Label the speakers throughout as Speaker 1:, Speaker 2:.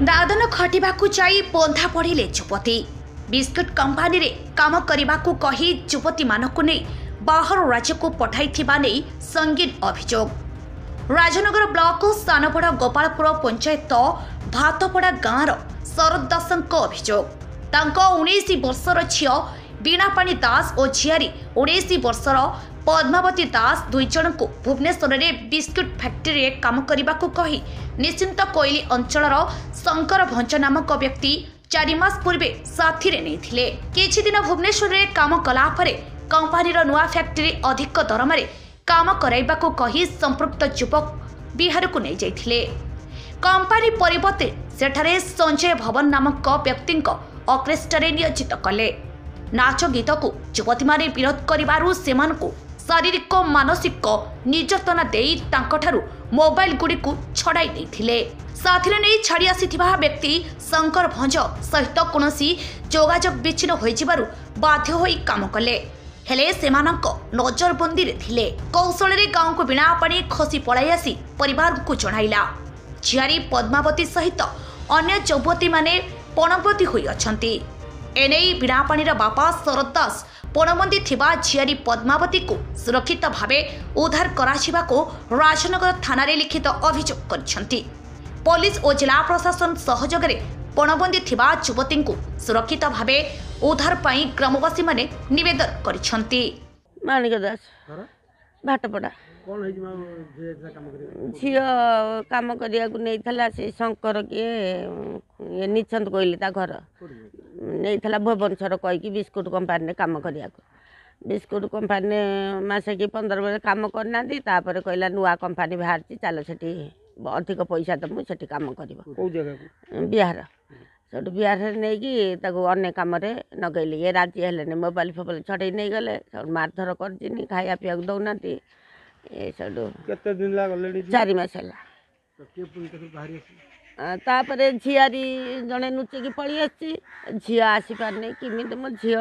Speaker 1: दादन खटिबाकू जाई बंधा पड़िले युवती। बिस्कुट कंपानी रे काम करने कही युवती मानक नहीं बाहर राज्य को पठाइथिबा नै संगीन अभियोग। राजनगर ब्लॉक सानपड़ा गोपालपुर पंचायत भातपड़ा गाँवर शरद दास अभियोग। तांको 19 वर्षर झील बीणापाणी दास और झियारी 19 वर्षर पद्मावती दास दुई जन को भुवनेश्वर में बिस्कुट फैक्ट्री काम करने कही निश्चिंत कोइली अंचलर शंकर भंज नामक व्यक्ति 4 मास पूर्वे साथी रे नहीं किछि दिन भुवनेश्वर में काम कला परे कंपानीर नुआ फैक्ट्री अधिक दरमा काम कराइबा कही संपृक्त युवक बिहार को नहीं जाइथिले। कंपानी परिवर्ते सेठारे संजय भवन नामक व्यक्ति अक्रेष्टरे नियोजित कले। नाच गीत को युवती माने विरोध करिबारु सेमानकु शारीरिक मानसिक निर्यातना देई तांकठारु मोबाइल गुडी को छड़ाई देथिले। साथीरे नहीं छाड़ी आसीथिबा व्यक्ति शंकर भंज सहित कोनोसी जोगाजोग विच्छिन्न होइजिबारु बाध्य होई काम कले। हेले सेमानक नजरबंदी रे थिले। कौशल रे गाँव को बीणापाणी खसी पलाई आसी परिवार को जणाइला। झियारी पद्मावती सहित अन्य युवती माने पणबंदी होई अछंती। एने बीणापाणीर बापा शरद दास पणबंदी थिबा झियारी पद्मावती को सुरक्षित भावे उद्धार कराजिबाको राजनगर थाना रे लिखित अभियोग करछंती। पुलिस और जिला प्रशासन सहयोग रे पणबंदी थिबा युवती को सुरक्षित भावे उद्धार पाई ग्रामवासी माने निवेदन करिछंती।
Speaker 2: मानिक दास भाटपड़ा
Speaker 3: कौन है काम
Speaker 2: झील काम करिया नहीं से शंकर किए निछंद कहली घर नहीं भुवनेश्वर कहीकि बिस्कुट कंपानी काम करिया बिस्कुट कंपानी मसे कि 15 बेले काम करना कहला नुआ कंपानी बाहर चलो से अधिक पैसा दमु से काम कर बिहार सब बिहार नहीं कि अन्य कम नगैली ये राजी हेले मोबाइल फोबाइल छड़े नहीं गले सब मारधर कर खाया पीवा दौना ये सब 4 मास है झियारी जड़े नुचिकी पड़ी आसी झी आसी पार नहीं किमी मो झी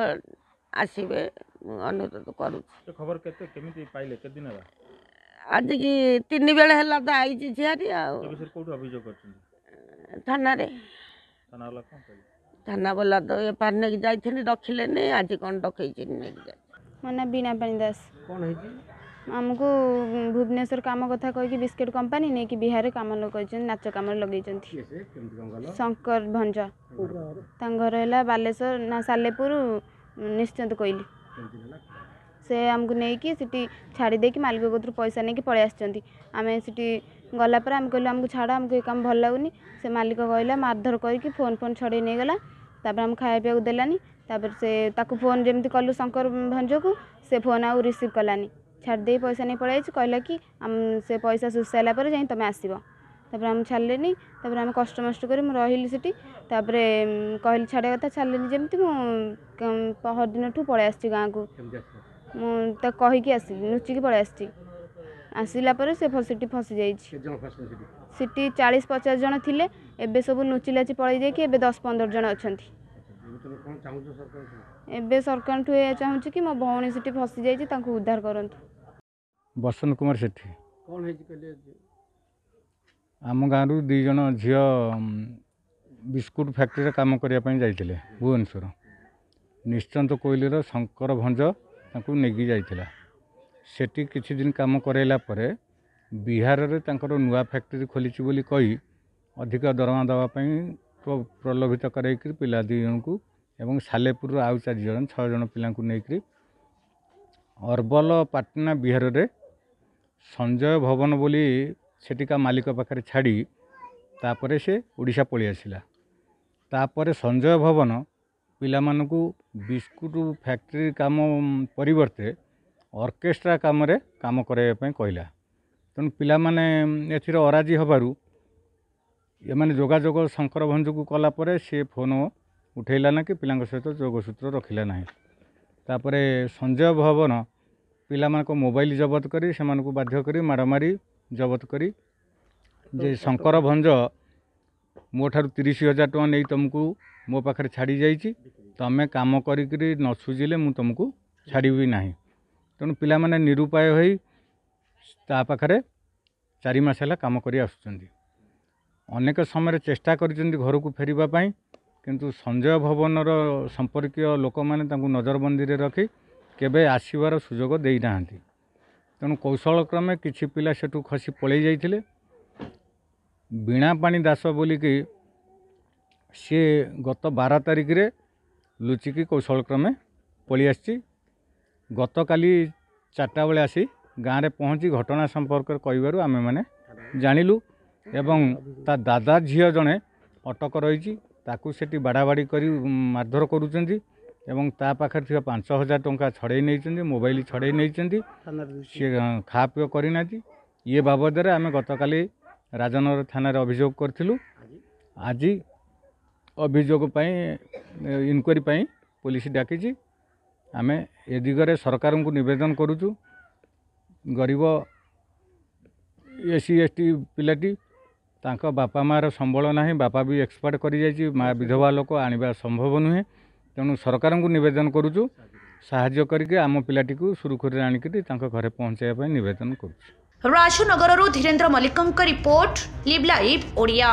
Speaker 2: आसवे अनुरोध करूँ। आज की 3 बेले है तो आई झियारी थाना थाना बोला तो ये पार नहीं जाइए रखिले नहीं आज कौन डकई
Speaker 4: मन बीणापाणी दास
Speaker 3: कौन है
Speaker 4: आमको भुवनेश्वर काम कथा कही बिस्कुट कंपानी नहीं कि बिहार काम लोग नाच कम लगे शंकर भंज घर है बालेश्वर ना सालेपुर निश्चिंत कोइली से आमको नहीं कि सीटी छाड़ी देकी मालिक कतर पैसा नहीं कि पलि आम सीटी गलापर आम कहलु आमको छाड़ आमको ये काम भल लगुनि से मालिक कहला मारधर करके फोन फोन छड़े नहीं गला आम खाया पीवा देलानी से ताकू फोन जमी कलु शंकर भंज को से फोन आउ रिसीव कलानी छाड़ दे पैसा नहीं पड़ाई कहला कि आम से पैसा सुझ सारा पर जाई तुम आसब आम छाड़े आम कष्ट मस्ट कर रही सीटी कहली छाड़ा कथा छाड़े जमी पहर दिन ठू पलि आसी गाँव को मुझे कहीकि आसी लुचिकी पलि आसला से फसी जाइए सीटी 40-50 जन थिले एबे सब लुचिलाची पलि जाइए 10-15 जन अच्छा एबे सरकार ठू चाहूँ कि मो भौणी सीटी फसी जाइए उद्धार करंतु।
Speaker 5: बसंत कुमार सेठी
Speaker 3: कौन है
Speaker 5: आम गाँव 2 जन झील बिस्कुट फैक्ट्री काम करने जाइए भुवनेश्वर निश्चिंत कोइलीर शंकर भंज नहीं जाइला सेठी किछि दिन काम कराइला परे बिहार रे नुआ फैक्ट्री खोली बोली कही अधिक दरमा देवाई प्रलोभित कर पिला 2 जन को एवं सालेपुर आउ 4 जन 6 जन पिला नहीं अरबल पाटना बिहार रे संजय भवन बोली सेठिका मालिक पाखे छाड़ी तापरे से ओडिशा पलि आसिला तापरे संजय भवन पिला मानकु बिस्कुट फैक्ट्री काम परिवर्ते ऑर्केस्ट्रा काम रे काम कराइबा कहला तेणु पिला माने एथिर अराजी हबारु ये माने जोगाजोग शंकर भंज को कला परे से फोन उठेला ना कि पिला सहित जोगसूत्र रखिला ना तापरे संजय भवन पिला मानको मोबाइल जबत करी से मानको बाध्य करी मारामारी जबत करी जे शंकर भंज मो ठार 30,000 टଙ୍କା नहीं तुमको मो पाखे छाड़ी जाइए तमें काम करी न सुझिले मु तुमको छाड़ी ना तेणु पिला माने निरुपाय होई ता पाखरे 4 मास है काम कर अनेक समय चेष्टा करिसेंती घर को फेरिबा पाई किंतु संजय भवनर संपर्कीय लोक मैंने नजरबंदी रे रखी केबे आसीबार सुजोग देई नाहांती। तेणु कौशल क्रमे किछि पिला सेठू खसी पळेई जाइथिले। बीणा पाणी दास बोलिकी सी गत 12 तारिख रे लुचिकी कौशल क्रमे पळी आसी। गत काली 4टा बेले आसी गाँव में पहुँची घटना संपर्क कहबारू आमे माने जानिलु एवं ता दादा झील जड़े अटक रही ताकू सेठी बाड़ाबाड़ी करी मारधर करुचंती एवं ता पाखरे थिबा 5,000 टंका छड़े नहीं मोबाइल छड़े नहीं सी खा पी करना ये बाबद आम गत काली राजनगर थाना अभियोग करूँ। आज अभियोग इनक्वारी पुलिस डाकी आम ए दिगरे सरकार को निवेदन करुचु गरीब एससी एसटी पिलाटी तांका बापा मार संबल ना बापा भी एक्सपायर कर जाइए माँ विधवा लोक आनिबा संभव नुहे। तेणु सरकार को निवेदन करुचु साहाय्य करके आम पिलाटी को सुरखुरी आणिक घरे पहुँचाइबा निवेदन करुचु।
Speaker 1: Rajnagar Dhirendra Mallik report live live Odia.